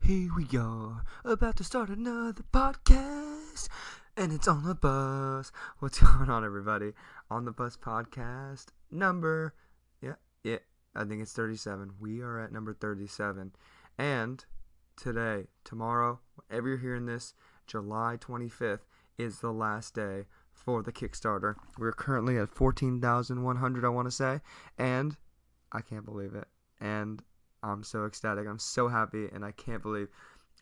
Here we are, about to start another podcast, and it's on the bus. What's going on, everybody? On the Bus podcast number, I think it's 37. We are at number 37. And today, tomorrow, whenever you're hearing this, July 25th is the last day for the Kickstarter. We're currently at 14,100, I want to say, and I can't believe it. And I'm so ecstatic. I'm so happy, and I can't believe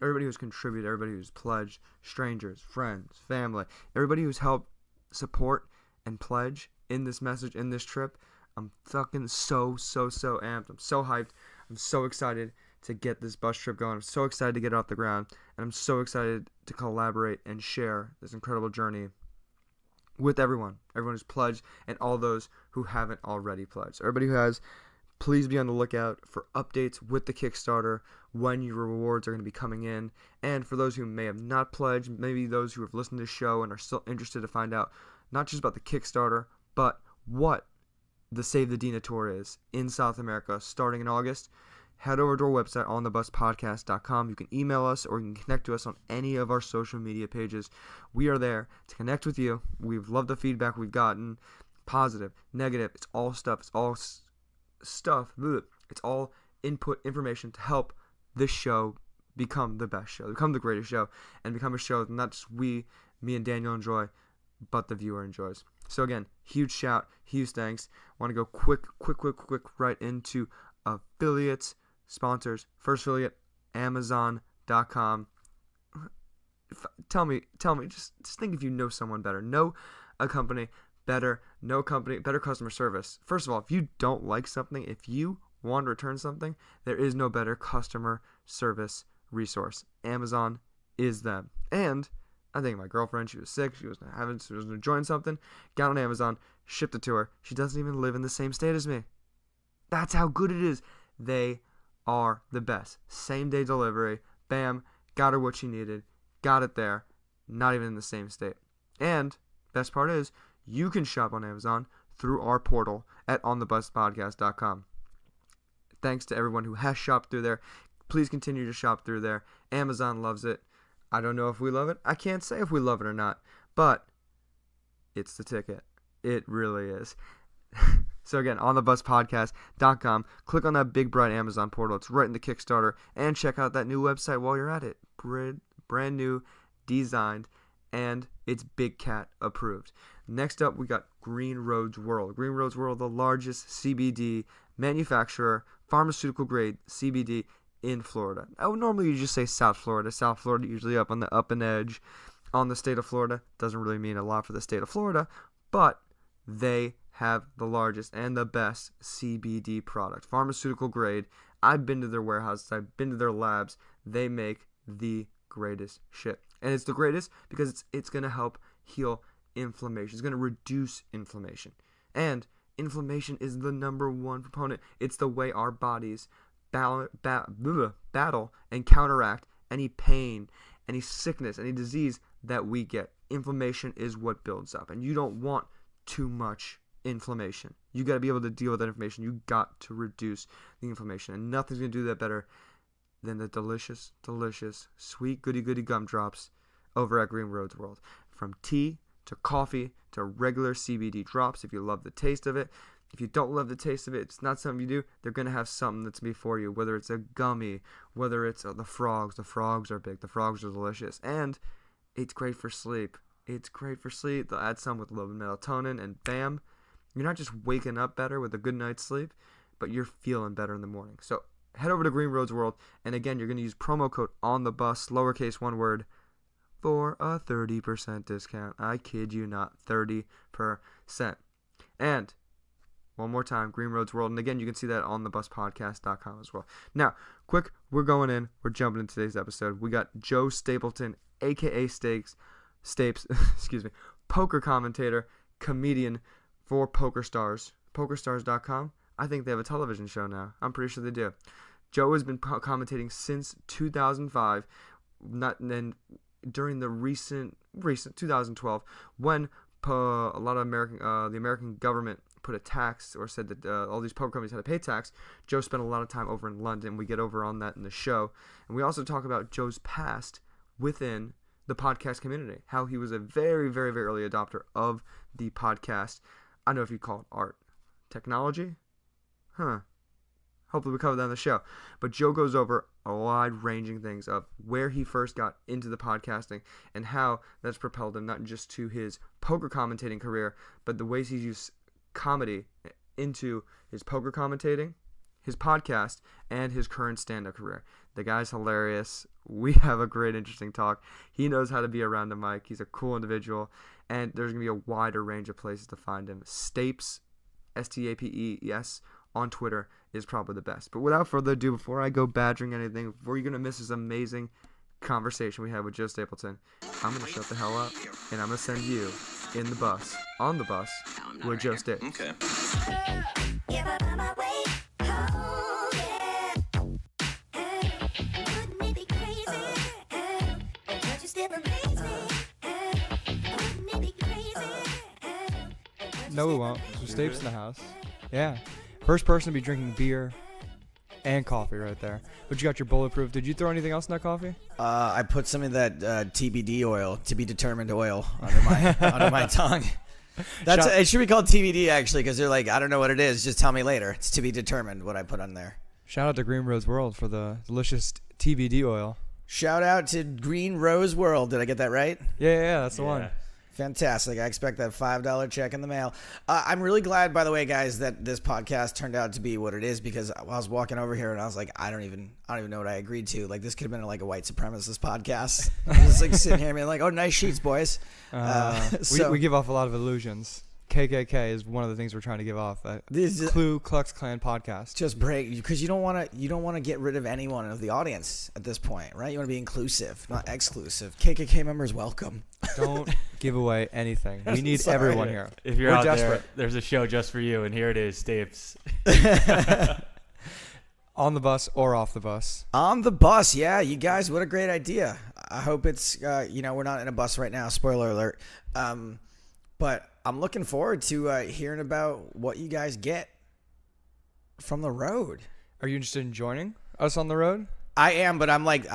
everybody who's contributed, everybody who's pledged, strangers, friends, family, everybody who's helped support and pledge in this message, in this trip. I'm fucking so amped. I'm so hyped. I'm so excited to get this bus trip going. I'm so excited to get it off the ground, and I'm so excited to collaborate and share this incredible journey with everyone who's pledged, and all those who haven't already pledged. So everybody who has, please be on the lookout for updates with the Kickstarter, when your rewards are going to be coming in. And for those who may have not pledged, maybe those who have listened to the show and are still interested to find out not just about the Kickstarter, but what the Save the Dina Tour is in South America starting in August, head over to our website, onthebuspodcast.com. You can email us, or you can connect to us on any of our social media pages. We are there to connect with you. We've loved the feedback we've gotten, positive, negative. It's all stuff. It's all It's all input information to help this show become the best show, become the greatest show, and become a show that not just me and Daniel enjoy, but the viewer enjoys. So again, huge shout, huge thanks. Want to go quick right into affiliates, sponsors. First affiliate, Amazon.com. Tell me, just think if you know someone better. Know a company better, better customer service. First of all, if you don't like something, if you want to return something, there is no better customer service resource. Amazon is them. And I think my girlfriend, she was sick, she was enjoying something, got on Amazon, shipped it to her. She doesn't even live in the same state as me. That's how good it is. They are the best. Same day delivery, bam, got her what she needed, got it there, not even in the same state. And best part is, you can shop on Amazon through our portal at onthebuspodcast.com. Thanks to everyone who has shopped through there. Please continue to shop through there. Amazon loves it. I don't know if we love it. I can't say if we love it or not, but it's the ticket. It really is. So again, onthebuspodcast.com. Click on that big bright Amazon portal. It's right in the Kickstarter, and check out that new website while you're at it. Brand new, designed, and it's Big Cat approved. Next up, we got Green Roads World. Green Roads World, the largest CBD manufacturer, pharmaceutical grade CBD in Florida. Normally you just say South Florida. South Florida usually up on the up and edge on the state of Florida. Doesn't really mean a lot for the state of Florida, but they have the largest and the best CBD product, pharmaceutical grade. I've been to their warehouses. I've been to their labs. They make the greatest shit. And it's the greatest because it's going to help heal inflammation. It's going to reduce inflammation. And inflammation is the number one proponent. It's the way our bodies battle and counteract any pain, any sickness, any disease that we get. Inflammation is what builds up. And you don't want too much inflammation. You got to be able to deal with that inflammation. You got to reduce the inflammation. And nothing's going to do that better than the delicious, sweet, goody gumdrops over at Green Roads World. From tea to coffee to regular CBD drops, if you love the taste of it. If you don't love the taste of it, it's not something you do, they're going to have something that's before you, whether it's a gummy, whether it's the frogs. The frogs are big. The frogs are delicious. And it's great for sleep. They'll add some with a little bit of melatonin, and bam, you're not just waking up better with a good night's sleep, but you're feeling better in the morning. So head over to Green Roads World, and again, you're going to use promo code ONTHEBUS, lowercase one word, for a 30% discount. I kid you not, 30%. And one more time, Green Roads World. And again, you can see that on thebuspodcast.com as well. Now, we're going in. We're jumping into today's episode. We got Joe Stapleton, a.k.a. Stapes, poker commentator, comedian for PokerStars. PokerStars.com. I think they have a television show now. I'm pretty sure they do. Joe has been commentating since 2005, during the recent 2012, when a lot of the American government put a tax or said that all these poker companies had to pay tax, Joe spent a lot of time over in London. We get over on that in the show. And we also talk about Joe's past within the podcast community, how he was a very, very, very early adopter of the podcast. I don't know if you call it art. Technology? Hopefully we cover that on the show. But Joe goes over a wide-ranging things of where he first got into the podcasting and how that's propelled him not just to his poker commentating career, but the ways he's used comedy into his poker commentating, his podcast, and his current stand-up career. The guy's hilarious. We have a great, interesting talk. He knows how to be around a mic. He's a cool individual. And there's going to be a wider range of places to find him. Stapes, Stapes, on Twitter is probably the best. But without further ado, before I go badgering anything, before you're going to miss this amazing conversation we had with Joe Stapleton, I'm going to shut the hell up, and I'm going to send you on the bus, with Joe Stapes. Okay. No, we won't. So Stapes in the house. Yeah. First person to be drinking beer and coffee right there. But you got your bulletproof. Did you throw anything else in that coffee? I put some of that TBD oil, to be determined oil, under my tongue. It should be called TBD actually, because they're like, I don't know what it is. Just tell me later. It's to be determined what I put on there. Shout out to Green Rose World for the delicious TBD oil. Shout out to Green Rose World. Did I get that right? Yeah, that's the one. Fantastic. I expect that $5 check in the mail. I'm really glad, by the way, guys, that this podcast turned out to be what it is, because I was walking over here and I was like, I don't even know what I agreed to. Like, this could have been like a white supremacist podcast. I'm just like sitting here being like, oh, nice sheets, boys. We give off a lot of illusions. KKK is one of the things we're trying to give off. Ku Klux Klan podcast. Just break, because you don't want to get rid of anyone of the audience at this point, right? You want to be inclusive, not exclusive. KKK members welcome. Don't give away anything. We need everyone here. If you're out desperate. There's a show just for you, and here it is, Stapes. On the bus or off the bus? On the bus, yeah. You guys, what a great idea. I hope it's, we're not in a bus right now. Spoiler alert. But I'm looking forward to hearing about what you guys get from the road. Are you interested in joining us on the road? I am, but I'm like,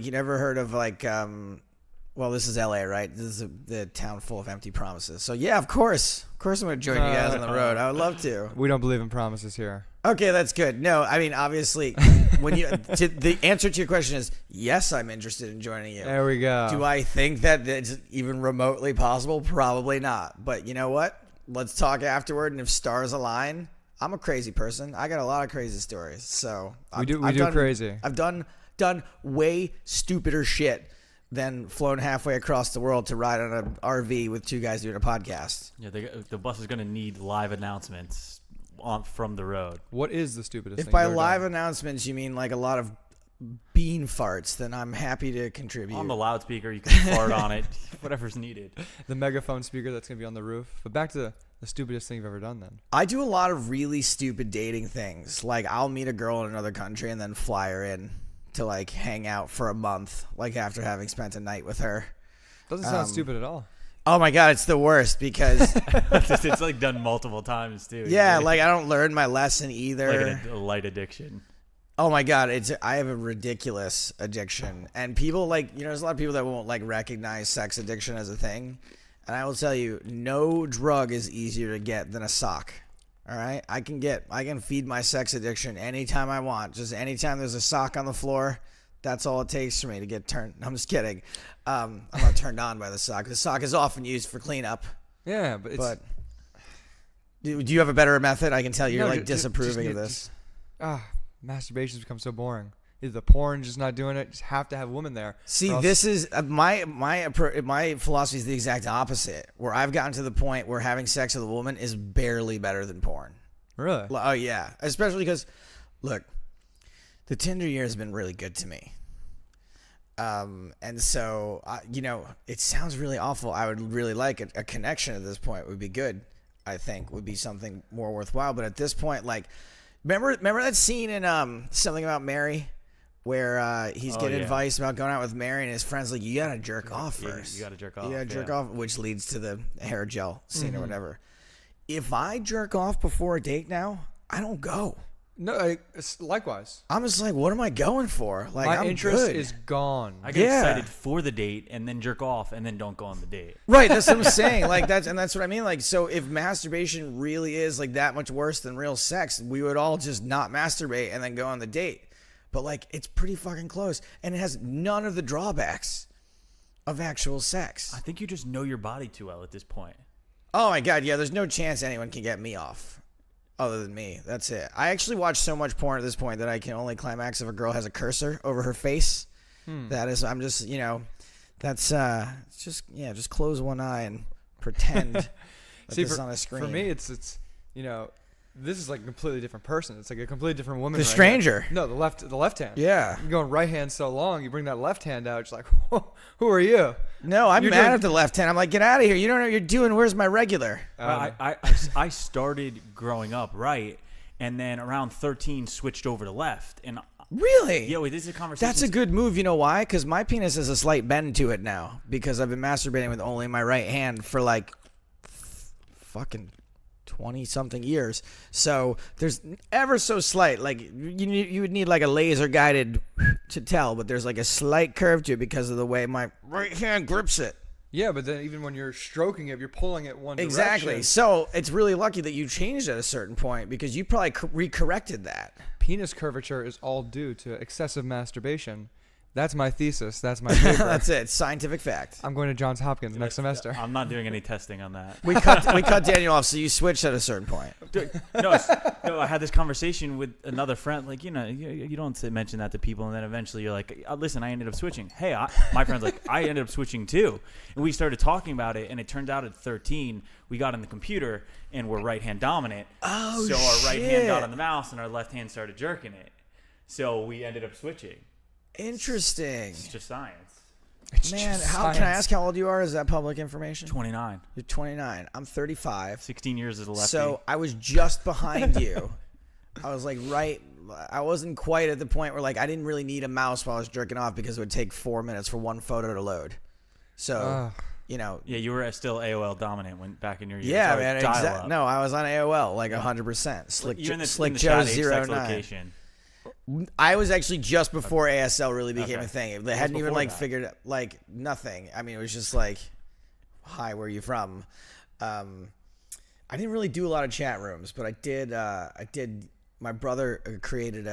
you never heard of like, well, this is LA, right? This is the town full of empty promises. So yeah, of course I'm going to join you guys on the road. I would love to. We don't believe in promises here. Okay, that's good. No, I mean, obviously, the answer to your question is yes, I'm interested in joining you. There we go. Do I think that it's even remotely possible? Probably not. But you know what? Let's talk afterward, and if stars align, I'm a crazy person. I got a lot of crazy stories. So we do crazy. I've done way stupider shit than flown halfway across the world to ride on an RV with two guys doing a podcast. Yeah, the bus is going to need live announcements from the road. What is the stupidest thing? If by live announcements you mean like a lot of bean farts, then I'm happy to contribute. On the loudspeaker, you can fart on it, whatever's needed. The megaphone speaker that's going to be on the roof. But back to the stupidest thing you've ever done then. I do a lot of really stupid dating things. Like I'll meet a girl in another country and then fly her in to like hang out for a month, like after having spent a night with her. Doesn't sound stupid at all. Oh my God, it's the worst because it's like done multiple times too. Yeah, like I don't learn my lesson either. Like a light addiction. Oh my God, I have a ridiculous addiction, and people there's a lot of people that won't like recognize sex addiction as a thing, and I will tell you, no drug is easier to get than a sock. All right, I can feed my sex addiction anytime I want. Just anytime there's a sock on the floor, that's all it takes for me to get turned. I'm just kidding. I'm not turned on by the sock. The sock is often used for cleanup. Yeah, but do you have a better method? I can tell you're disapproving of this. Masturbation's become so boring. Either the porn just not doing it. Just have to have a woman there. See, this is my philosophy is the exact opposite. Where I've gotten to the point where having sex with a woman is barely better than porn. Really? Oh yeah, especially because, look, the Tinder year has been really good to me. And so it sounds really awful. I would really like a connection at this point. Would be good. I think would be something more worthwhile. But at this point, like, remember that scene in Something About Mary, where he's getting advice about going out with Mary, and his friend's like, you gotta jerk off first. You gotta jerk off. You gotta jerk off, which leads to the hair gel scene or whatever. if I jerk off before a date now, I don't go. No, likewise. I'm just like, what am I going for? Like, My I'm interest good. is gone. I get Yeah. excited for the date and then jerk off and then don't go on the date. Right, that's what I'm saying. Like that's what I mean. Like, so if masturbation really is like that much worse than real sex, we would all just not masturbate and then go on the date. But like, it's pretty fucking close, and it has none of the drawbacks of actual sex. I think you just know your body too well at this point. Oh my god, yeah. There's no chance anyone can get me off, other than me. That's it. I actually watch so much porn at this point that I can only climax if a girl has a cursor over her face. That is, I'm just, that's it's just close one eye and pretend that this is on a screen. For me, it's this is like a completely different person. It's like a completely different woman. The right stranger. now. No, the left hand. Yeah. You're going right hand so long, you bring that left hand out. It's like, who are you? No, I'm You're mad doing- at the left hand. I'm like, get out of here. You don't know what you're doing. Where's my regular? I started growing up right, and then around 13 switched over to left. And Really? yeah, wait, this is a conversation. That's a good move. You know why? Because my penis has a slight bend to it now because I've been masturbating with only my right hand for like fucking 20-something years. So there's ever so slight, like you would need like a laser guided to tell, but there's like a slight curve to it because of the way my right hand grips it. Yeah, but then even when you're stroking it, you're pulling it one Exactly. direction. So it's really lucky that you changed at a certain point because you probably recorrected that. Penis curvature is all due to excessive masturbation. That's my thesis. That's my paper. That's it. Scientific fact. I'm going to Johns Hopkins next semester. I'm not doing any testing on that. We cut Daniel off, so you switched at a certain point. No, I had this conversation with another friend. Like, you don't mention that to people, and then eventually you're like, listen, I ended up switching. Hey, my friend's like, I ended up switching too. And we started talking about it, and it turned out at 13, we got on the computer, and we're right-hand dominant. Oh, so our right hand got shit. on the mouse, and our left hand started jerking it. So we ended up switching. Interesting. It's just science. Man, just can I science. ask how old you are? Is that public information? 29. You're 29. I'm 35. 16 years as a lefty. So I was just behind you. I was like I wasn't quite at the point where like I didn't really need a mouse while I was jerking off because it would take 4 minutes for one photo to load. So, yeah, you were still AOL dominant when back in your years. yeah, Sorry, man. dial-up. No, I was on AOL like 100%. You're in the Joe chat age, sex 09. location. I was actually just before ASL really became Okay. a thing. They was hadn't even before like that. figured like nothing. I mean, it was just like, "Hi, where are you from?" I didn't really do a lot of chat rooms, but I did. My brother created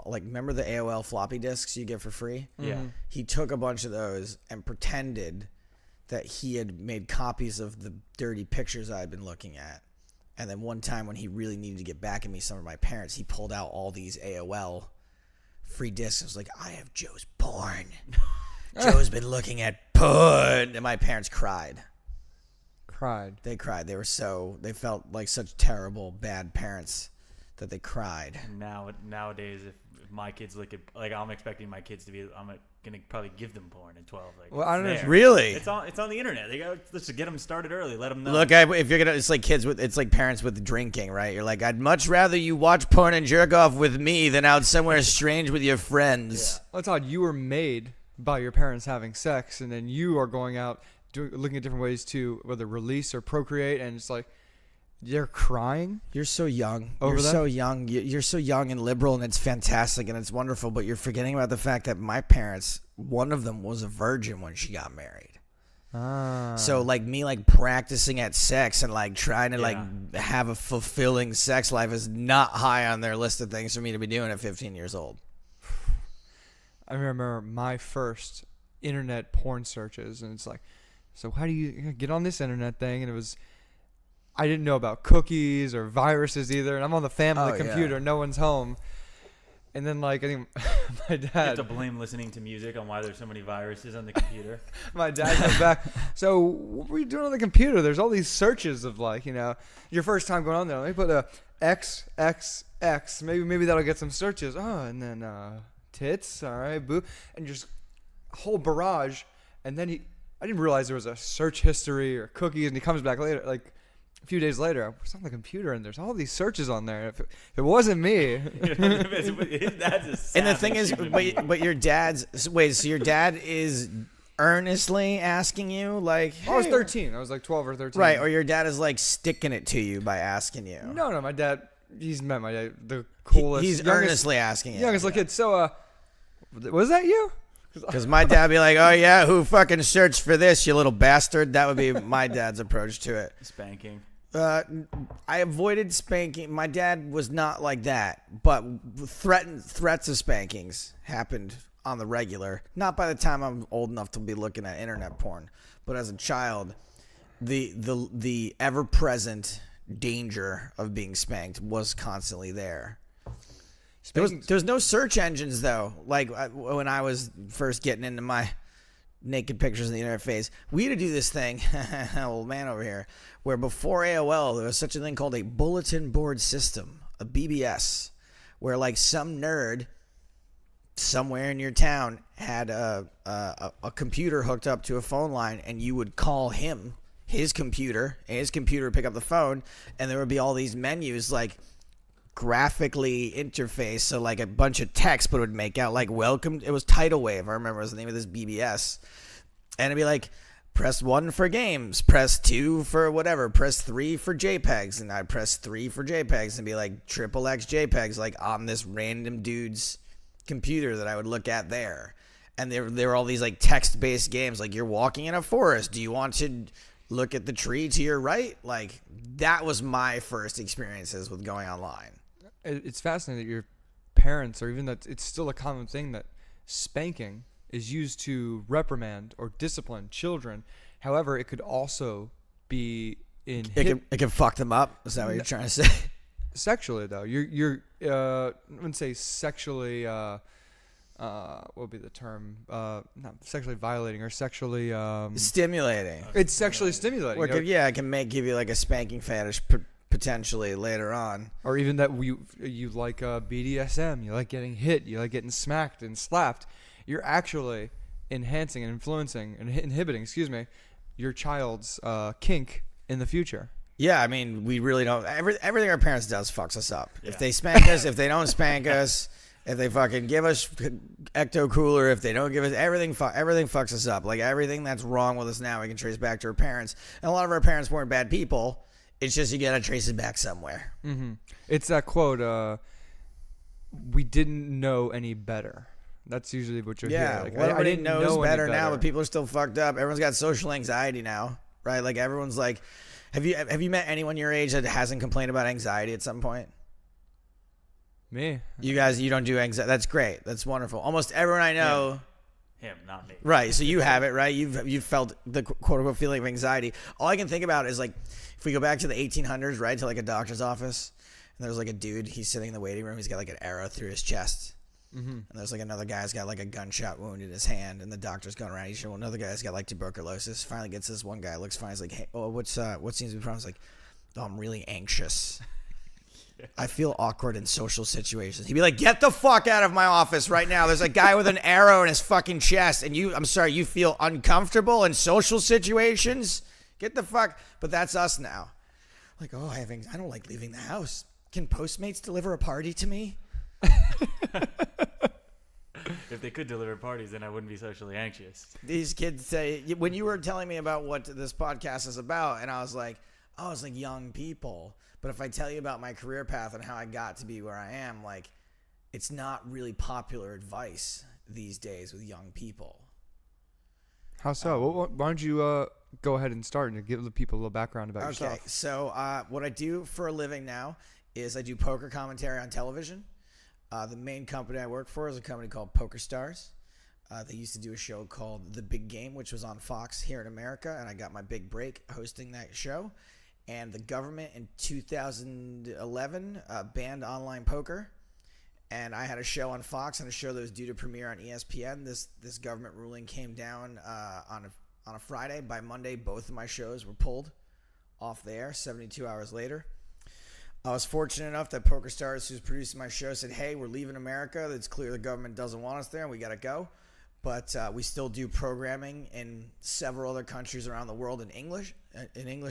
remember the AOL floppy disks you get for free? Yeah. He took a bunch of those and pretended that he had made copies of the dirty pictures I had been looking at. And then one time when he really needed to get back at me, some of my parents, he pulled out all these AOL free discs. I was like, I have Joe's porn. Joe's been looking at porn. And my parents cried. Cried. They cried. They felt like such terrible, bad parents that they cried. Nowadays, if my kids look at, like, I'm expecting my kids to be, I'm gonna probably give them porn at 12. Like, Well, I don't know if there. Really? It's on the internet. Let's just get them started early. Let them know. Look, if you're gonna, it's like it's like parents with drinking, right? You're like, I'd much rather you watch porn and jerk off with me than out somewhere strange with your friends. Well, it's odd. You were made by your parents having sex, and then you are going out looking at different ways to whether release or procreate, and it's like they're crying. You're so young. Over You're them? so young. You're so young and liberal, and it's fantastic and it's wonderful. But you're forgetting about the fact that my parents, one of them was a virgin when she got married. So like me, like practicing at sex and like trying to like have a fulfilling sex life is not high on their list of things for me to be doing at 15 years old. I remember my first internet porn searches, and it's like, so how do you get on this internet thing? And it was, I didn't know about cookies or viruses either, and I'm on the family computer, no one's home. And then like I think my You have dad, to blame listening to music on why there's so many viruses on the computer. my dad comes back. So what were you doing on the computer? There's all these searches of like, your first time going on there. Let me put a XXX. Maybe that'll get some searches. Oh, and then tits. All right, boo, and just a whole barrage. And then I didn't realize there was a search history or cookies. And he comes back later, like a few days later. I was on the computer, and there's all these searches on there. If it wasn't me, That's a And the savage thing is, human being. but your dad's so your dad is earnestly asking you, like, I was hey, 13. I was like 12 or 13. right? Or your dad is like sticking it to you by asking you. No, my dad. He's met my dad, the coolest. He's youngest, earnestly asking you. youngest little kid. So, was that you? Because my dad be like, oh yeah, who fucking searched for this, you little bastard? That would be my dad's approach to it. Spanking. I avoided spanking. My dad was not like that, but threats of spankings happened on the regular. Not by the time I'm old enough to be looking at internet porn, but as a child, the ever present danger of being spanked was constantly there. There was no search engines though. Like when I was first getting into my naked pictures in the internet phase, we had to do this thing, old man over here, where before AOL there was such a thing called a bulletin board system, a BBS, where like some nerd somewhere in your town had a computer hooked up to a phone line, and you would call him, his computer, and his computer would pick up the phone, and there would be all these menus like graphically interface, so like a bunch of text, but it would make out like welcome. It was Tidal Wave, I remember was the name of this BBS, and it'd be like press 1 for games, press 2 for whatever, press 3 for JPEGs, and I'd press 3 for JPEGs and be like XXX JPEGs, like on this random dude's computer that I would look at there. And there were all these like text-based games, like you're walking in a forest, do you want to look at the tree to your right? Like that was my first experiences with going online. It's fascinating that your parents, or even that it's still a common thing, that spanking is used to reprimand or discipline children. However, it could also be It can fuck them up. Is that what you're trying to say? Sexually, though. You're I wouldn't say sexually, what would be the term? Not sexually violating or sexually... stimulating. It's sexually stimulating. Or it can give you like a spanking fetish potentially later on. Or even that you like BDSM, you like getting hit, you like getting smacked and slapped. You're actually enhancing and influencing and inhibiting, your child's kink in the future. Yeah, I mean, we really don't. Everything our parents does fucks us up. Yeah. If they spank us, if they don't spank us, if they fucking give us ecto cooler, if they don't give us everything fucks us up. Like everything that's wrong with us now, we can trace back to our parents. And a lot of our parents weren't bad people. It's just you gotta trace it back somewhere. Mm-hmm. It's that quote, we didn't know any better. That's usually what you'll hear. Like, I didn't know better now, but people are still fucked up. Everyone's got social anxiety now, right? Like everyone's like, have you met anyone your age that hasn't complained about anxiety at some point? Me. You guys, you don't do anxiety. That's great. That's wonderful. Almost everyone I know. Him, not me. Right. So you have it, right? You've felt the quote unquote feeling of anxiety. All I can think about is like, if we go back to the 1800s, right, to like a doctor's office, and there's like a dude, he's sitting in the waiting room, he's got like an arrow through his chest. Mm-hmm. And there's like another guy's got like a gunshot wound in his hand, and the doctor's going around. He's another guy's got like tuberculosis. Finally gets this one guy, looks fine. He's like, hey, what seems to be the problem? He's like, oh, I'm really anxious. I feel awkward in social situations. He'd be like, get the fuck out of my office right now. There's a guy with an arrow in his fucking chest, and I'm sorry, you feel uncomfortable in social situations? Get the fuck. But that's us now. Like, oh, I don't like leaving the house. Can Postmates deliver a party to me? If they could deliver parties, then I wouldn't be socially anxious. These kids say, when you were telling me about what this podcast is about, and I was like, oh, it's like young people. But if I tell you about my career path and how I got to be where I am, like, it's not really popular advice these days with young people. How so? Why don't you go ahead and start and give the people a little background about yourself? Okay, so what I do for a living now is I do poker commentary on television. The main company I work for is a company called PokerStars. They used to do a show called The Big Game, which was on Fox here in America, and I got my big break hosting that show. And the government in 2011 banned online poker. And I had a show on Fox and a show that was due to premiere on ESPN. This government ruling came down on a Friday. By Monday, both of my shows were pulled off the air 72 hours later. I was fortunate enough that PokerStars, who's producing my show, said, hey, we're leaving America. It's clear the government doesn't want us there and we got to go. But we still do programming in several other countries around the world in English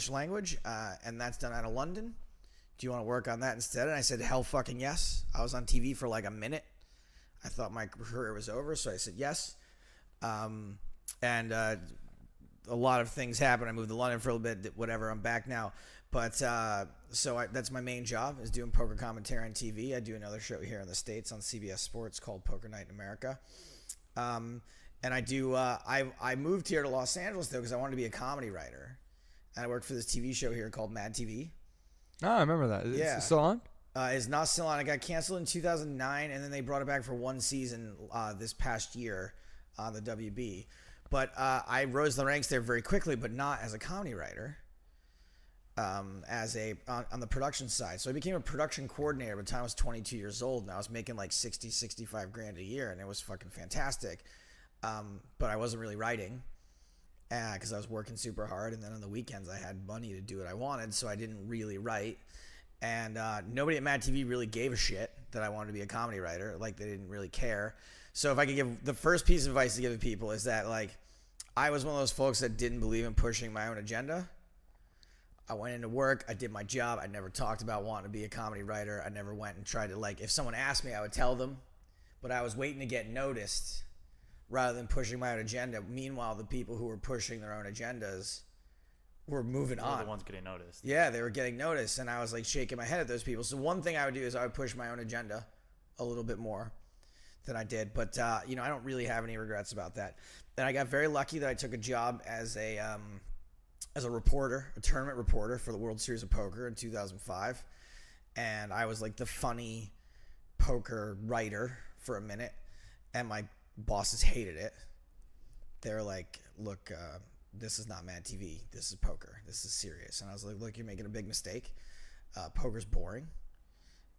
language, and that's done out of London. Do you want to work on that instead? And I said, hell fucking yes. I was on TV for like a minute. I thought my career was over, so I said yes. and a lot of things happened. I moved to London for a little bit, whatever. I'm back now. But that's my main job, is doing poker commentary on TV. I do another show here in the States on CBS Sports called Poker Night in America. And I do I moved here to Los Angeles, though, because I wanted to be a comedy writer. And I worked for this TV show here called Mad TV. Oh, I remember that. Is Yeah. it still on? It's not still on. It got canceled in 2009, and then they brought it back for one season this past year on the WB. But I rose the ranks there very quickly, but not as a comedy writer, on the production side. So I became a production coordinator by the time I was 22 years old, and I was making like 60, 65 grand a year, and it was fucking fantastic. But I wasn't really writing because I was working super hard, and then on the weekends I had money to do what I wanted, so I didn't really write. And nobody at Mad TV really gave a shit that I wanted to be a comedy writer. Like, they didn't really care. So if I could give the first piece of advice to give to people is that, like, I was one of those folks that didn't believe in pushing my own agenda. I went into work. I did my job. I never talked about wanting to be a comedy writer. I never went and tried to, like, if someone asked me, I would tell them. But I was waiting to get noticed rather than pushing my own agenda. Meanwhile, the people who were pushing their own agendas were moving on. The ones getting noticed. Yeah, they were getting noticed, and I was like shaking my head at those people. So one thing I would do is I would push my own agenda a little bit more than I did. But I don't really have any regrets about that. And I got very lucky that I took a job as a reporter, a tournament reporter for the World Series of Poker in 2005, and I was like the funny poker writer for a minute, and my bosses hated it. They were like, "Look, this is not Mad TV. This is poker. This is serious." And I was like, "Look, you're making a big mistake. Poker's boring,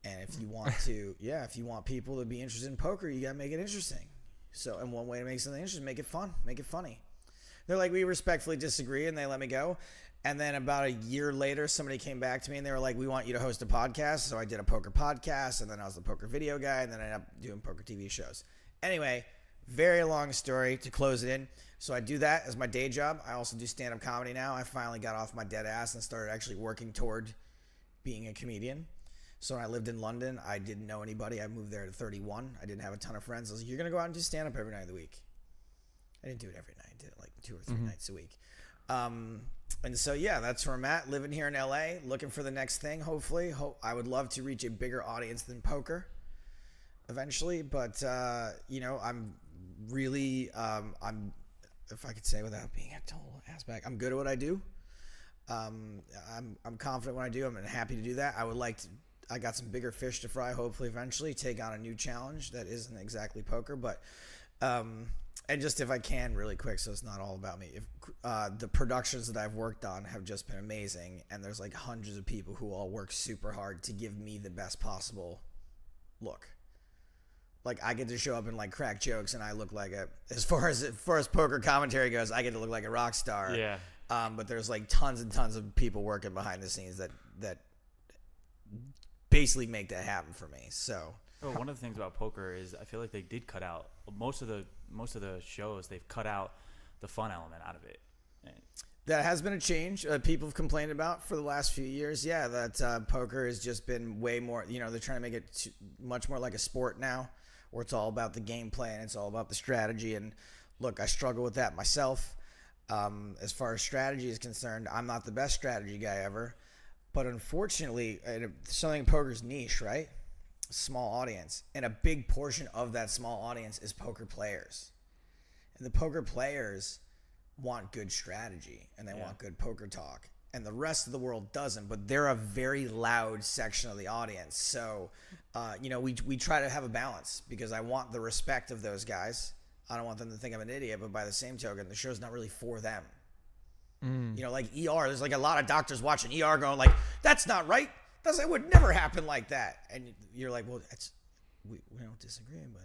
and if you want to, if you want people to be interested in poker, you gotta make it interesting. So, and one way to make something interesting, make it fun, make it funny." They're like, "We respectfully disagree," and they let me go. And then about a year later, somebody came back to me and they were like, "We want you to host a podcast." So I did a poker podcast, and then I was the poker video guy, and then I ended up doing poker TV shows. Anyway, very long story to close it in. So I do that as my day job. I also do stand-up comedy now. I finally got off my dead ass and started actually working toward being a comedian. So when I lived in London, I didn't know anybody. I moved there at 31. I didn't have a ton of friends. I was like, "You're going to go out and do stand-up every night of the week." I didn't do it every night. I did it like 2 or 3 nights a week. And so, yeah, that's where I'm at, living here in LA, looking for the next thing, hopefully. I would love to reach a bigger audience than poker eventually. But, I'm really, if I could say without being a total assback, I'm good at what I do. I'm confident when I do. I'm happy to do that. I got some bigger fish to fry, hopefully eventually take on a new challenge that isn't exactly poker, but and just if I can really quick, so it's not all about me, if the productions that I've worked on have just been amazing, and there's like hundreds of people who all work super hard to give me the best possible look. Like, I get to show up and like crack jokes, and I look like as far as poker commentary goes, I get to look like a rock star. Yeah. But there's like tons and tons of people working behind the scenes that basically make that happen for me. So one of the things about poker is I feel like they did cut out most of the shows. They've cut out the fun element out of it. that has been a change. People have complained about for the last few years. Yeah, that poker has just been way more. They're trying to make it much more like a sport now, where it's all about the gameplay and it's all about the strategy. And look, I struggle with that myself. As far as strategy is concerned, I'm not the best strategy guy ever. But unfortunately, something in poker's niche, right? Small audience. And a big portion of that small audience is poker players. And the poker players want good strategy and they want good poker talk. And the rest of the world doesn't, but they're a very loud section of the audience. So, we try to have a balance because I want the respect of those guys. I don't want them to think I'm an idiot, but by the same token, the show's not really for them. Like ER, there's like a lot of doctors watching ER going like, that's not right. It would never happen like that. And you're like, well, we don't disagree, but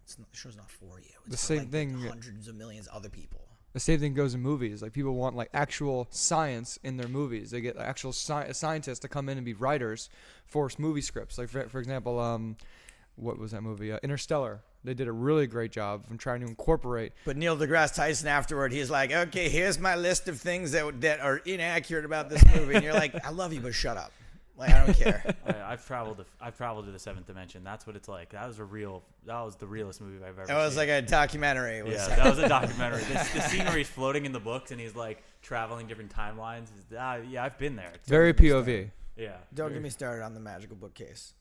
the show's not for you. It's the for, same thing. Hundreds of millions of other people. The same thing goes in movies. Like, people want like actual science in their movies. They get actual scientists to come in and be writers for movie scripts. Like for example, what was that movie? Interstellar. They did a really great job of trying to incorporate. But Neil deGrasse Tyson afterward, he's like, okay, here's my list of things that are inaccurate about this movie. And you're like, I love you, but shut up. Like, I don't care. I've traveled to the seventh dimension. That's what it's like. That was the realest movie I've ever seen. It was like a documentary. Yeah, that was a documentary. The scenery's floating in the books, and he's like traveling different timelines. Yeah, I've been there. Very POV. Yeah. Don't get me started on the magical bookcase.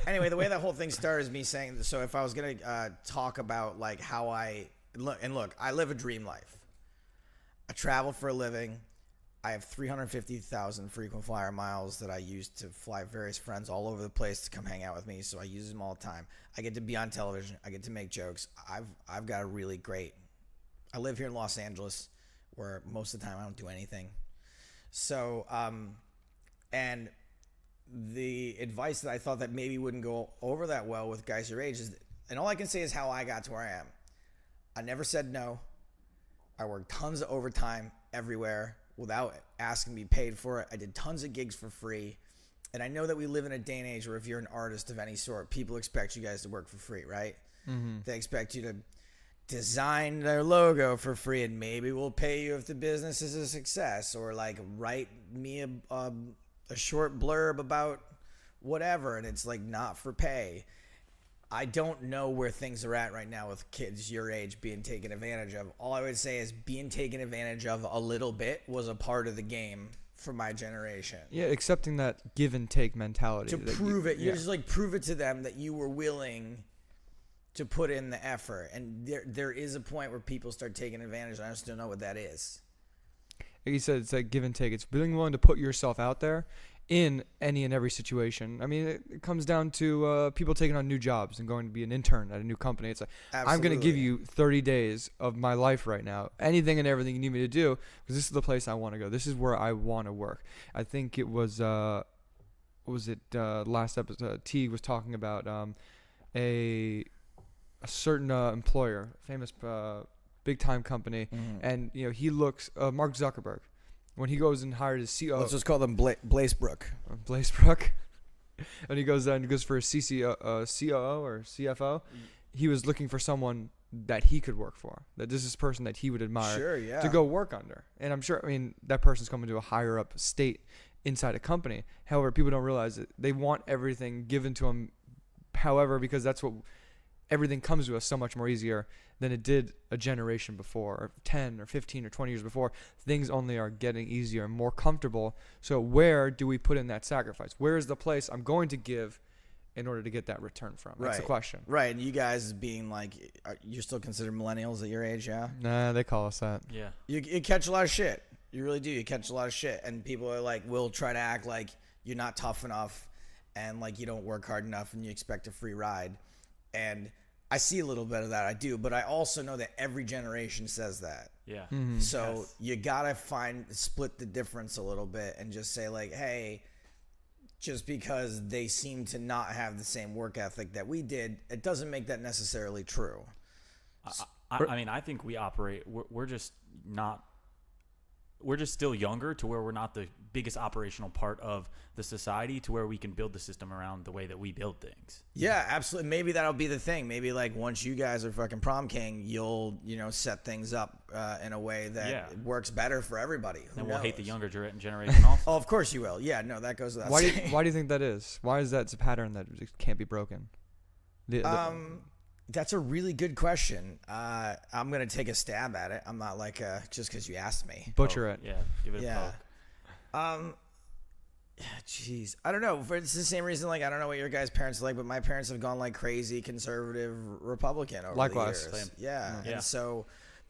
Anyway, the way that whole thing started is me saying, so if I was going to talk about like how I look, I live a dream life. I travel for a living. I have 350,000 frequent flyer miles that I use to fly various friends all over the place to come hang out with me. So I use them all the time. I get to be on television. I get to make jokes. I've got a really great. I live here in Los Angeles, where most of the time I don't do anything. So, and the advice that I thought that maybe wouldn't go over that well with guys your age is, and all I can say is how I got to where I am. I never said no. I worked tons of overtime everywhere without asking to be paid for it. I did tons of gigs for free. And I know that we live in a day and age where if you're an artist of any sort, people expect you guys to work for free, right? Mm-hmm. They expect you to design their logo for free, and maybe we'll pay you if the business is a success, or like write me a short blurb about whatever, and it's like not for pay. I don't know where things are at right now with kids your age being taken advantage of. All I would say is being taken advantage of a little bit was a part of the game for my generation. Yeah, accepting that give and take mentality. To prove it. You just like prove it to them that you were willing to put in the effort. And there is a point where people start taking advantage. I just don't know what that is. Like you said, it's like give and take. It's being willing to put yourself out there in any and every situation. I mean, it comes down to people taking on new jobs and going to be an intern at a new company. It's like, Absolutely. I'm going to give you 30 days of my life right now. Anything and everything you need me to do, because this is the place I want to go. This is where I want to work. I think it was, last episode, T was talking about a certain employer, famous big-time company, and he looks, Mark Zuckerberg. When he goes and hired his CEO, let's just call them Blazebrook. Blazebrook, and he goes down and goes for a COO or CFO. He was looking for someone that he could work for. That this is a person that he would admire to go work under. And I'm sure, that person's coming to a higher up state inside a company. However, people don't realize that they want everything given to them. However, because that's what everything comes to us so much more easier than it did a generation before, or 10 or 15 or 20 years before. Things only are getting easier and more comfortable. So where do we put in that sacrifice? Where is the place I'm going to give in order to get that return from? That's the question. Right. And you guys being like, you're still considered millennials at your age, yeah? Nah, they call us that. Yeah. You catch a lot of shit. You really do. You catch a lot of shit. And people are like, will try to act like you're not tough enough and like you don't work hard enough and you expect a free ride. And I see a little bit of that. I do. But I also know that every generation says that. Yeah. Mm-hmm. So you got to split the difference a little bit and just say like, hey, just because they seem to not have the same work ethic that we did, it doesn't make that necessarily true. I think we operate, we're just still younger to where we're not the biggest operational part of the society to where we can build the system around the way that we build things. Yeah, absolutely. Maybe that'll be the thing. Maybe like once you guys are fucking prom king, you'll, set things up in a way that works better for everybody. And we'll hate the younger generation also. Oh, of course you will. Yeah, no, that goes without saying. Why do you think that is? Why is that a pattern that can't be broken? That's a really good question. I'm going to take a stab at it. I'm not like just because you asked me. Butcher it. Yeah, give it a poke. Jeez. I don't know. It's the same reason, like, I don't know what your guys' parents are like, but my parents have gone like crazy conservative Republican over Likewise. the years. Same. Yeah. And so,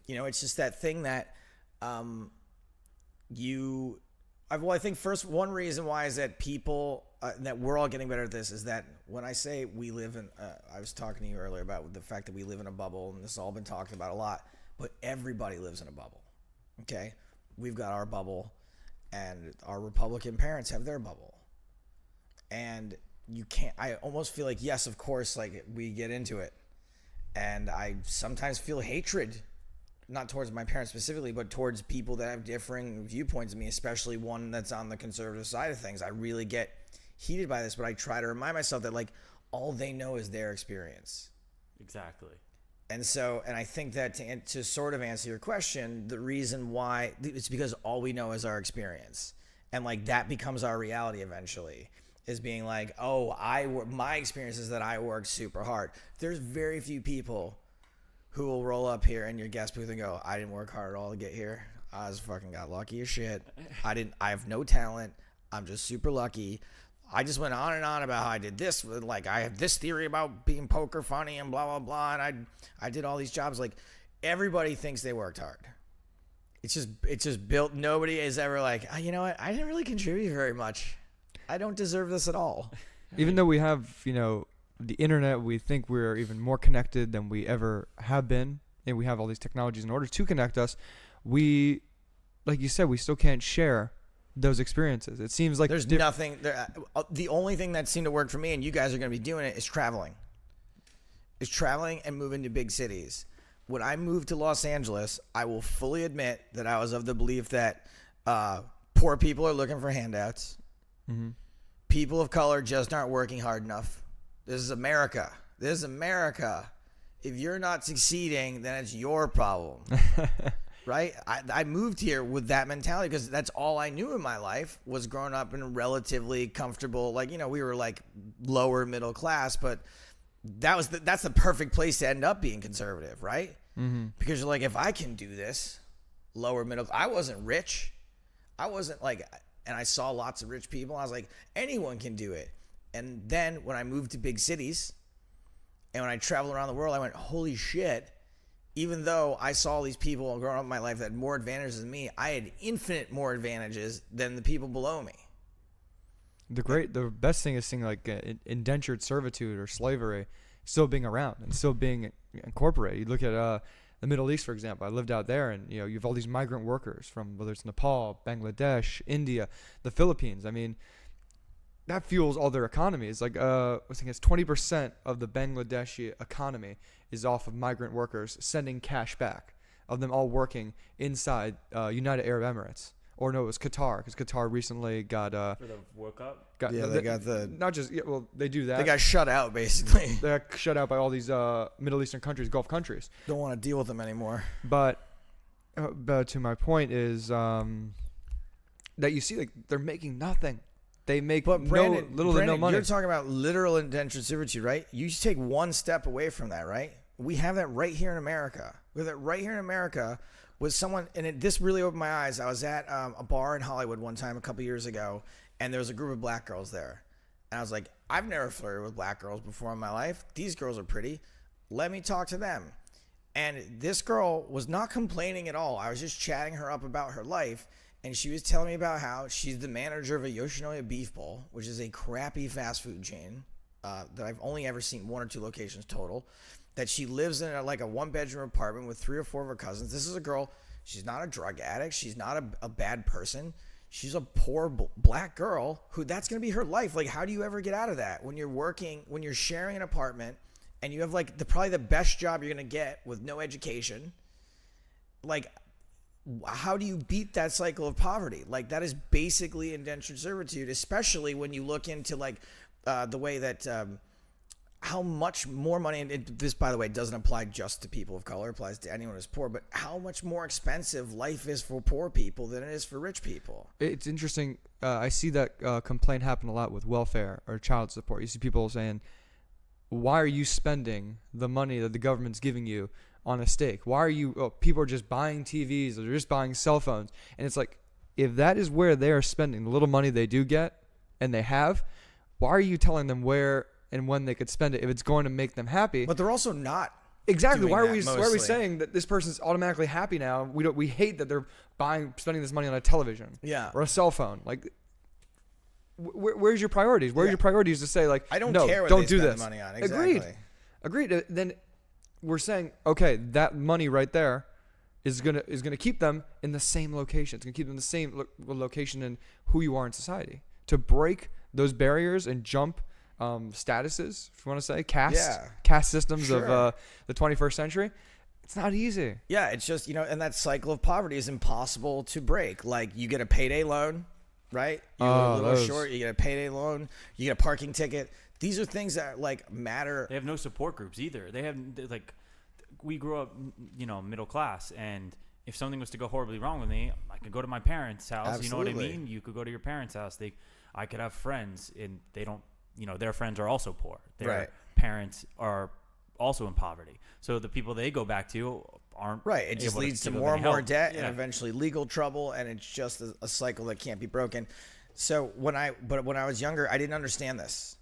it's just that thing that I think one reason why is that people that we're all getting better at this is that when I say we live in I was talking to you earlier about the fact that we live in a bubble, and this has all been talked about a lot, but everybody lives in a bubble. Okay? We've got our bubble, and our Republican parents have their bubble. And I almost feel like, yes, of course, like we get into it. And I sometimes feel hatred, not towards my parents specifically, but towards people that have differing viewpoints of me, especially one that's on the conservative side of things. I really get heated by this, but I try to remind myself that like all they know is their experience. Exactly. And so, and I think that to sort of answer your question, the reason why it's because all we know is our experience, and like that becomes our reality eventually. is being like, oh, my experience is that I worked super hard. There's very few people who will roll up here in your guest booth and go, I didn't work hard at all to get here. I just fucking got lucky as shit. I have no talent. I'm just super lucky. I just went on and on about how I did this. Like, I have this theory about being poker funny and blah, blah, blah. And I did all these jobs. Like, everybody thinks they worked hard. It's just built. Nobody is ever like, oh, you know what? I didn't really contribute very much. I don't deserve this at all. Even though we have, the internet, we think we're even more connected than we ever have been. And we have all these technologies in order to connect us. We, like you said, we still can't share those experiences. It seems like there's nothing there. The only thing that seemed to work for me, and you guys are going to be doing it, is traveling. Is traveling and moving to big cities. When I moved to Los Angeles, I will fully admit that I was of the belief that poor people are looking for handouts. Mm-hmm. People of color just aren't working hard enough. This is America. If you're not succeeding, then it's your problem. Right? I moved here with that mentality because that's all I knew in my life was growing up in a relatively comfortable, like, we were like lower middle class, but that's the perfect place to end up being conservative, right? Mm-hmm. Because you're like, if I can do this, lower middle, I wasn't rich. I wasn't like, and I saw lots of rich people. I was like, anyone can do it. And then when I moved to big cities and when I traveled around the world, I went, holy shit. Even though I saw these people growing up in my life that had more advantages than me, I had infinite more advantages than the people below me. The best thing is seeing like indentured servitude or slavery still being around and still being incorporated. You look at the Middle East, for example. I lived out there, and you have all these migrant workers from whether it's Nepal, Bangladesh, India, the Philippines. I mean, that fuels all their economy. It's like I think it's 20% of the Bangladeshi economy is off of migrant workers sending cash back, of them all working inside United Arab Emirates. Or no, it was Qatar, because Qatar recently got for the World Cup. They got the not just they do that. They got shut out basically. They got shut out by all these Middle Eastern countries, Gulf countries. Don't want to deal with them anymore. But to my point is that you see like they're making nothing. They make little to no money. You're talking about literal indentured servitude, right? You just take one step away from that, right? We have that right here in America. We have that right here in America with someone, and this really opened my eyes. I was at a bar in Hollywood one time a couple years ago, and there was a group of black girls there. And I was like, I've never flirted with black girls before in my life. These girls are pretty. Let me talk to them. And this girl was not complaining at all. I was just chatting her up about her life. And she was telling me about how she's the manager of a Yoshinoya Beef Bowl, which is a crappy fast food chain that I've only ever seen 1 or 2 locations total. That she lives in a 1-bedroom apartment with 3 or 4 of her cousins. This is a girl. She's not a drug addict. She's not a bad person. She's a poor black girl who that's going to be her life. Like, how do you ever get out of that when you're sharing an apartment and you have probably the best job you're going to get with no education? Like, how do you beat that cycle of poverty? Like, that is basically indentured servitude, especially when you look into the way that how much more money, and this, by the way, doesn't apply just to people of color, it applies to anyone who's poor, but how much more expensive life is for poor people than it is for rich people. It's interesting. I see that complaint happen a lot with welfare or child support. You see people saying, why are you spending the money that the government's giving you on a steak? Why are people are just buying TVs or they're just buying cell phones? And it's like, if that is where they are spending the little money they do get and they have, why are you telling them where and when they could spend it if it's going to make them happy? But they're also not. Exactly. Why are we mostly saying that this person's automatically happy now? We hate that they're spending this money on a television, or a cell phone. Like, where's your priorities? Where's your priorities to say I don't no, care what don't they do spend this. the money on. Exactly. Agreed. Then we're saying, okay, that money right there is gonna keep them in the same location. It's gonna keep them in the same location in who you are in society. To break those barriers and jump statuses, if you want to say, caste systems of the 21st century, it's not easy. Yeah, it's just, and that cycle of poverty is impossible to break. Like, you get a payday loan, right? You're a little short, you get a payday loan, you get a parking ticket. These are things that matter. They have no support groups either. They have we grew up, middle class, and if something was to go horribly wrong with me, I could go to my parents' house. Absolutely. You know what I mean? You could go to your parents' house. I could have friends, and they don't. Their friends are also poor. Their Right. parents are also in poverty. So the people they go back to aren't Right. It just able leads to give them more any and more help. debt Yeah. and eventually legal trouble, and it's just a cycle that can't be broken. So when I was younger, I didn't understand this.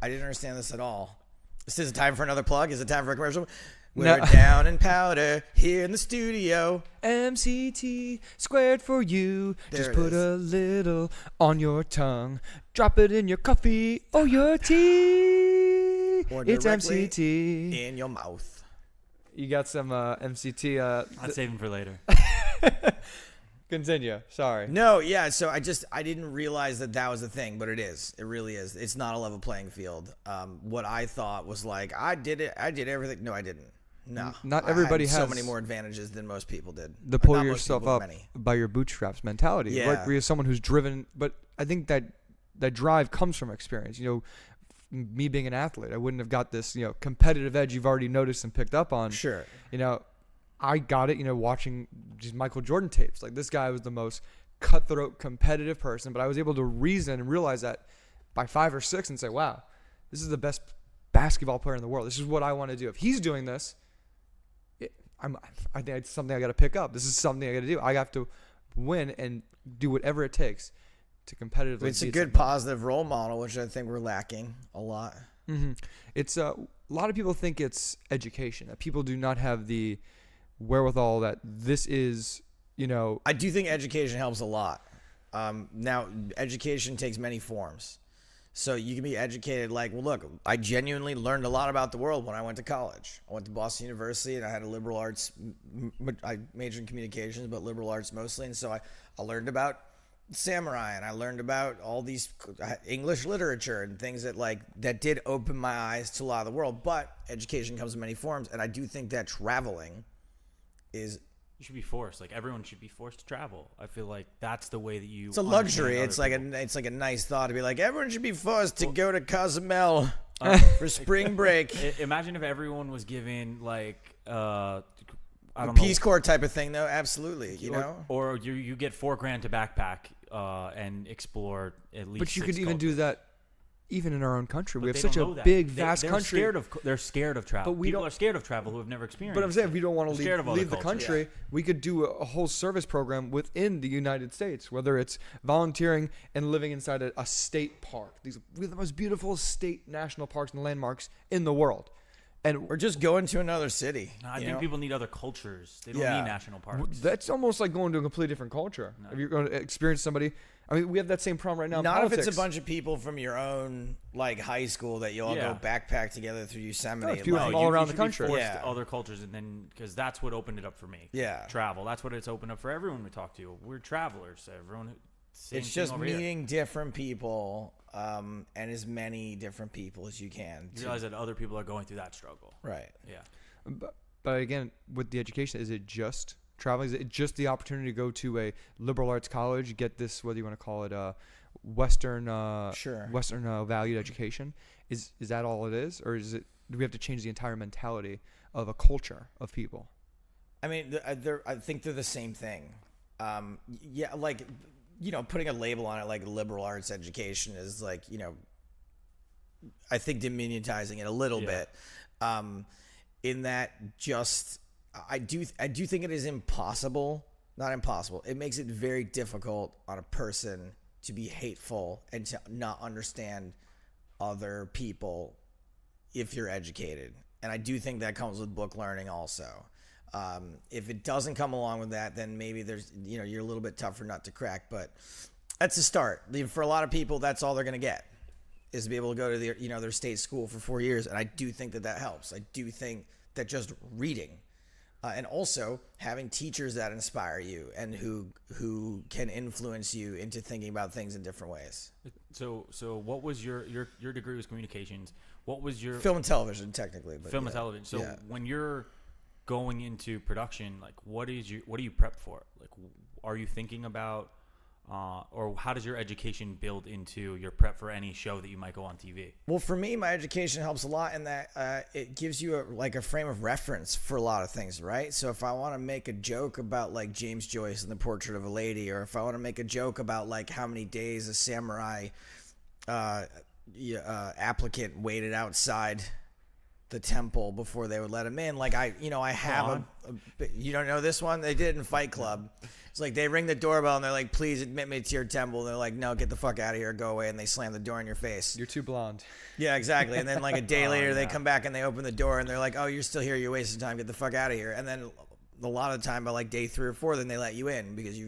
I didn't understand this at all. Is it time for another plug? Is it time for a commercial? We're down in powder here in the studio. MCT squared for you. There Just it put is. a little on your tongue. Drop it in your coffee or your tea. Or It's directly MCT. in your mouth. You got some MCT. I'd save them for later. Continue. Sorry. No, yeah. So I didn't realize that was a thing, but it is. It really is. It's not a level playing field. What I thought was like I did everything. No, I didn't. No, Not everybody I had so has many more advantages than most people did. The Or pull not most yourself people, up but many. by your bootstraps mentality. Yeah. Like, where you're someone who's driven, but I think that drive comes from experience. Me being an athlete, I wouldn't have got this, competitive edge you've already noticed and picked up on. Sure. I got it, watching just Michael Jordan tapes. Like, this guy was the most cutthroat, competitive person, but I was able to reason and realize that by 5 or 6 and say, wow, this is the best basketball player in the world. This is what I want to do. If he's doing this, I think it's something I got to pick up. This is something I got to do. I have to win and do whatever it takes to competitively. It's a beat good somebody. positive role model, which I think we're lacking a lot. Mm-hmm. It's a lot of people think it's education, that people do not have the wherewithal that this is, I do think education helps a lot. Now, education takes many forms. So you can be educated like, well, look, I genuinely learned a lot about the world when I went to college. I went to Boston University, and I had a liberal arts. I majored in communications, but liberal arts mostly. And so I learned about samurai, and I learned about all these English literature and things that did open my eyes to a lot of the world. But education comes in many forms, and I do think that traveling is. You should be forced. Like, everyone should be forced to travel. I feel like that's the way that you. It's a luxury. understand It's other like a nice thought to be like, everyone should be forced to go to Cozumel for spring break. people. Imagine if everyone was given like I don't Peace know, Corps type of thing, though. Absolutely, or you get $4,000 to backpack and explore at least. But you 6 could even do cultures. that even in our own country. We But have they such don't a know that. big, They- vast they're country. They're scared of travel. But we People don't- are scared of travel who have never experienced. But I'm saying, if we don't want to Scared of other leave the cultures. country, we could do a whole service program within the United States, whether it's volunteering and living inside a state park. We have the most beautiful state national parks and landmarks in the world. And Or just going to another city. I you think know? people need other cultures. They don't Yeah. need national parks. that's almost like going to a completely different culture. If you're going to experience somebody, I mean, we have that same problem right now in Not politics. if it's a bunch of people from your own high school that you all Yeah. go backpack together through Yosemite. it's people Like, from all around you the should be country. forced Yeah. to other cultures, and then because that's what opened it up for me. Yeah. Travel. That's what it's opened up for everyone we talk to. We're travelers. Everyone. Same it's thing just over here. meeting different people and as many different people as you can. You realize that other people are going through that struggle. Right. Yeah. But again, with the education, is it just traveling? Is it just the opportunity to go to a liberal arts college, get this, whether you want to call it Western Sure. Western valued education? Is that all it is, or do we have to change the entire mentality of a culture of people? I mean, I think they're the same thing. Yeah, putting a label on it like liberal arts education is I think diminutizing it a little bit. In that I do think it is impossible, not impossible. It makes it very difficult on a person to be hateful and to not understand other people if you're educated. And I do think that comes with book learning also. If it doesn't come along with that, then maybe there's, you're a little bit tougher nut to crack, but that's a start. For a lot of people, that's all they're going to get is to be able to go to their state school for 4 years. And I do think that helps. I do think that just reading and also having teachers that inspire you and who can influence you into thinking about things in different ways. So what was your degree was communications? What was your Film and television, technically, but film yeah. and television? So Yeah. when you're going into production, what do you prep for? Are you thinking about or how does your education build into your prep for any show that you might go on TV? Well, for me, my education helps a lot in that it gives you a frame of reference for a lot of things, right? So if I want to make a joke about like James Joyce and the Portrait of a Lady, or if I want to make a joke about like how many days a samurai applicant waited outside the temple before they would let him in, like I have you don't know this one? They did it in Fight Club. It's like they ring the doorbell and they're like, please admit me to your temple. And they're like, no, get the fuck out of here, go away. And they slam the door in your face. You're too blonde. Yeah, exactly. And then like a day later, they come back and they open the door and they're like, oh, you're still here. You're wasting time. Get the fuck out of here. And then a lot of the time by like day 3 or 4, then they let you in because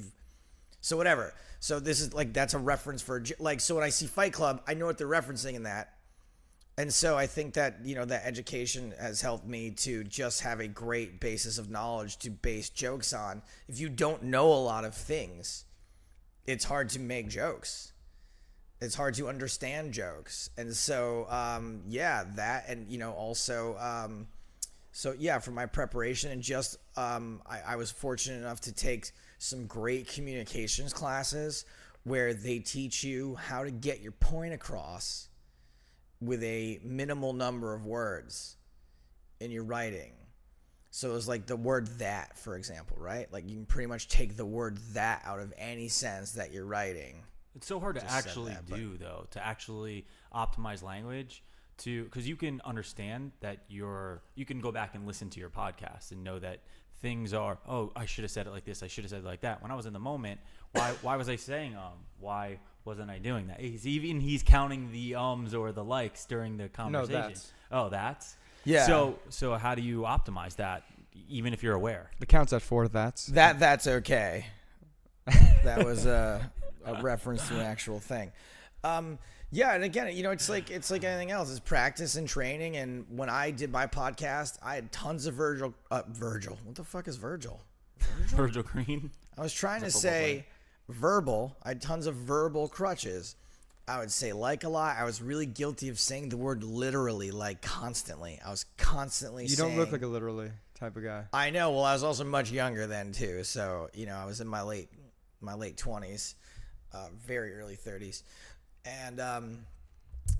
so whatever. So this is like, that's a reference for like, so when I see Fight Club, I know what they're referencing in that. And so I think that, that education has helped me to just have a great basis of knowledge to base jokes on. If you don't know a lot of things, it's hard to make jokes. It's hard to understand jokes. And so, that, and, also, for my preparation and just, I was fortunate enough to take some great communications classes where they teach you how to get your point across with a minimal number of words in your writing. So it was like the word that, for example, right? Like you can pretty much take the word that out of any sense that you're writing. It's so hard to actually though, to actually optimize language because you can understand that you can go back and listen to your podcast and know that things are, oh, I should have said it like this. I should have said it like that. When I was in the moment, why was I saying, why wasn't I doing that? He's counting the ums or the likes during the conversation. No, that's. Oh, that's? Yeah. So how do you optimize that, even if you're aware? The count's at 4. That's okay. That was a reference to an actual thing. Yeah, and again, it's like anything else. It's practice and training. And when I did my podcast, I had tons of Virgil. What the fuck is Virgil? Virgil Green. I was trying to say verbal. I had tons of verbal crutches. I would say like a lot. I was really guilty of saying the word literally, like constantly. I was constantly saying. You don't look like a literally type of guy. I know. Well, I was also much younger then too. So, I was in my late 20s, very early 30s. And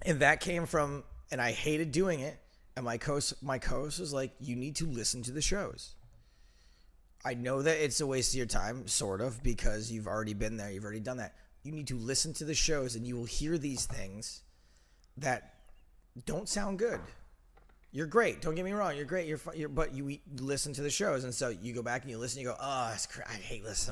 that came from, and I hated doing it. And my co-host was like, you need to listen to the shows. I know that it's a waste of your time, sort of, because you've already been there. You've already done that. You need to listen to the shows, and you will hear these things that don't sound good. You're great. Don't get me wrong. You're great. But you listen to the shows, and so you go back and you listen. You go, oh, I hate listening.